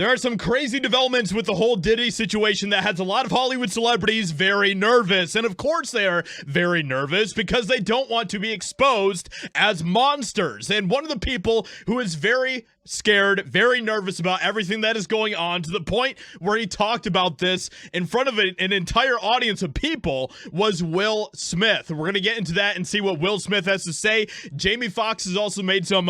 There are some crazy developments with the whole Diddy situation that has a lot of Hollywood celebrities very nervous. And of course they are very nervous because they don't want to be exposed as monsters. And one of the people who is very scared, very nervous about everything that is going on, to the point where he talked about this in front of an entire audience of people, was Will Smith. We're going to get into that and see what Will Smith has to say. Jamie Foxx has also made some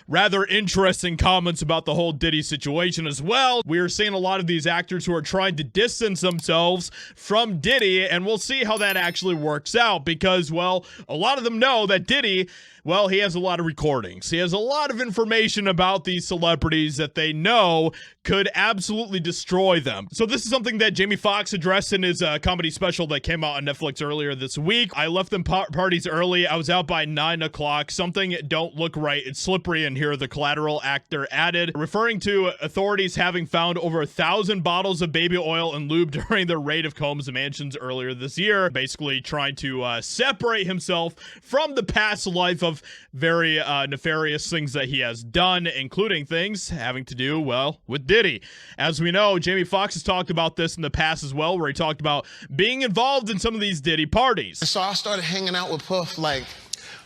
rather interesting comments about the whole Diddy situation as well. We are seeing a lot of these actors who are trying to distance themselves from Diddy, and we'll see how that actually works out because, well, a lot of them know that Diddy, well, he has a lot of recordings. He has a lot of information about these celebrities that they know could absolutely destroy them. So this is something that Jamie Foxx addressed in his comedy special that came out on Netflix earlier this week. I left them parties early. I was out by 9 o'clock. Something don't look right. It's slippery in here, the collateral actor added, referring to authorities having found over 1,000 bottles of baby oil and lube during the raid of Combs mansions earlier this year, basically trying to separate himself from the past life of very nefarious things that he has done, including things having to do, well, with Diddy. As we know, Jamie Foxx has talked about this in the past as well, where he talked about being involved in some of these Diddy parties. So I started hanging out with Puff like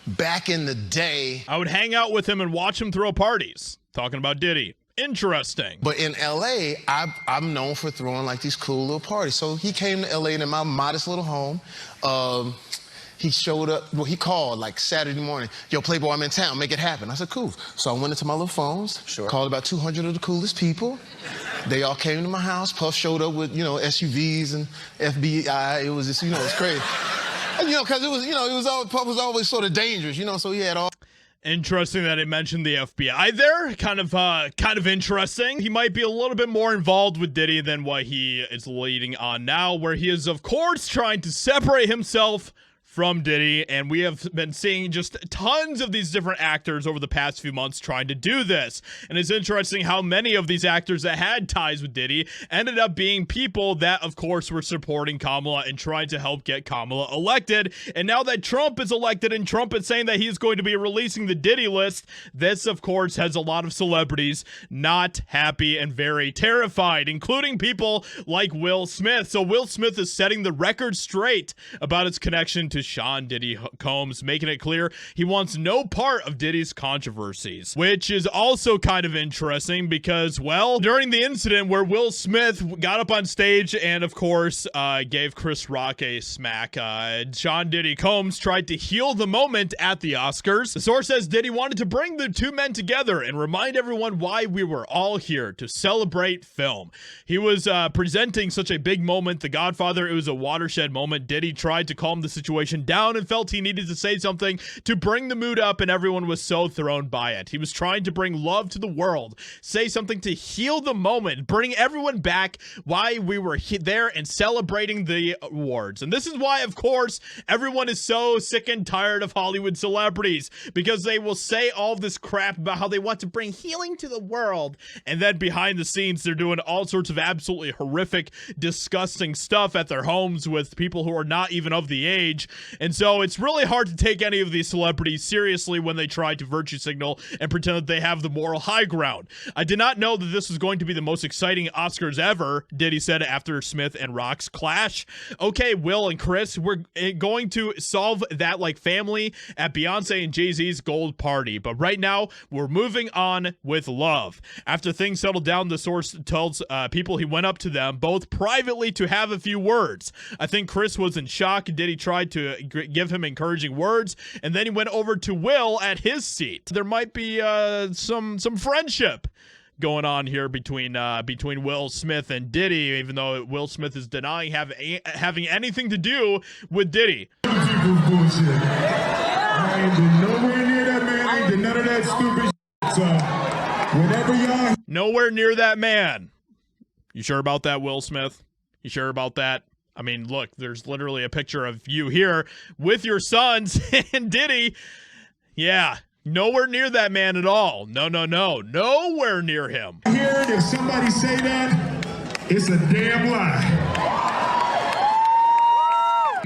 back in the day. I would hang out with him and watch him throw parties, talking about Diddy. Interesting. But in LA, I'm known for throwing like these cool little parties. So he came to LA in my modest little home. He showed up, well, he called like Saturday morning. Yo, Playboy, I'm in town, make it happen. I said, cool. So I went into my little phones, called about 200 of the coolest people. They all came to my house. Puff showed up with, SUVs and FBI. It was just, it's crazy. And, because it was, Puff was always sort of dangerous, so he had all. Interesting that it mentioned the FBI there. Kind of interesting. He might be a little bit more involved with Diddy than what he is leading on now, where he is, of course, trying to separate himself from Diddy, and we have been seeing just tons of these different actors over the past few months trying to do this. And it's interesting how many of these actors that had ties with Diddy ended up being people that, of course, were supporting Kamala and trying to help get Kamala elected. And now that Trump is elected and Trump is saying that he's going to be releasing the Diddy list, this, of course, has a lot of celebrities not happy and very terrified, including people like Will Smith. So Will Smith is setting the record straight about his connection to Sean Diddy Combs, making it clear he wants no part of Diddy's controversies, which is also kind of interesting because, well, during the incident where Will Smith got up on stage and, of course, gave Chris Rock a smack, Sean Diddy Combs tried to heal the moment at the Oscars. The source says Diddy wanted to bring the two men together and remind everyone why we were all here, to celebrate film. He was presenting such a big moment, The Godfather. It was a watershed moment. Diddy tried to calm the situation down and felt he needed to say something to bring the mood up, and everyone was so thrown by it. He was trying to bring love to the world, say something to heal the moment, bring everyone back why we were there and celebrating the awards. And this is why, of course, everyone is so sick and tired of Hollywood celebrities, because they will say all this crap about how they want to bring healing to the world, and then behind the scenes they're doing all sorts of absolutely horrific, disgusting stuff at their homes with people who are not even of the age. And so it's really hard to take any of these celebrities seriously when they try to virtue signal and pretend that they have the moral high ground. I did not know that this was going to be the most exciting Oscars ever, Diddy said after Smith and Rock's clash. Okay, Will and Chris, we're going to solve that like family at Beyonce and Jay-Z's gold party. But right now, we're moving on with love. After things settled down, the source tells people he went up to them, both privately, to have a few words. I think Chris was in shock. Diddy tried to give him encouraging words, and then he went over to Will at his seat. There might be some friendship going on here between Will Smith and Diddy, even though Will Smith is denying having anything to do with Diddy. I ain't been nowhere near that man. I ain't did none of that stupid shit. So whenever y'all nowhere near that man. You sure about that, Will Smith? You sure about that? I mean, look, there's literally a picture of you here with your sons and Diddy. Yeah, nowhere near that man at all. No, nowhere near him. Hearing if somebody say that, it's a damn lie.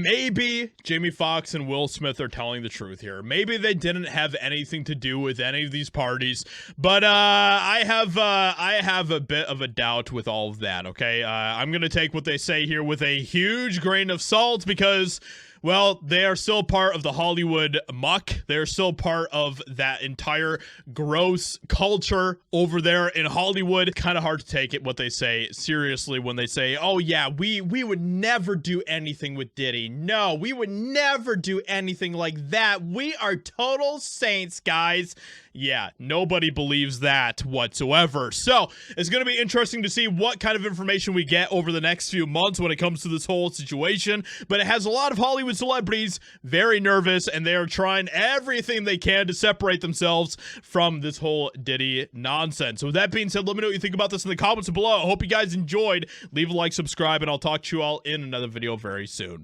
Maybe Jamie Foxx and Will Smith are telling the truth here. Maybe they didn't have anything to do with any of these parties, but I have a bit of a doubt with all of that, okay? I'm gonna take what they say here with a huge grain of salt because, well, they are still part of the Hollywood muck. They're still part of that entire gross culture over there in Hollywood. Kind of hard to take it what they say seriously when they say, oh yeah, we would never do anything with Diddy. No, we would never do anything like that. We are total saints, guys. Yeah, nobody believes that whatsoever. So it's going to be interesting to see what kind of information we get over the next few months when it comes to this whole situation. But it has a lot of Hollywood celebrities very nervous, and they are trying everything they can to separate themselves from this whole Diddy nonsense. So with that being said, let me know what you think about this in the comments below. I hope you guys enjoyed. Leave a like, subscribe, and I'll talk to you all in another video very soon.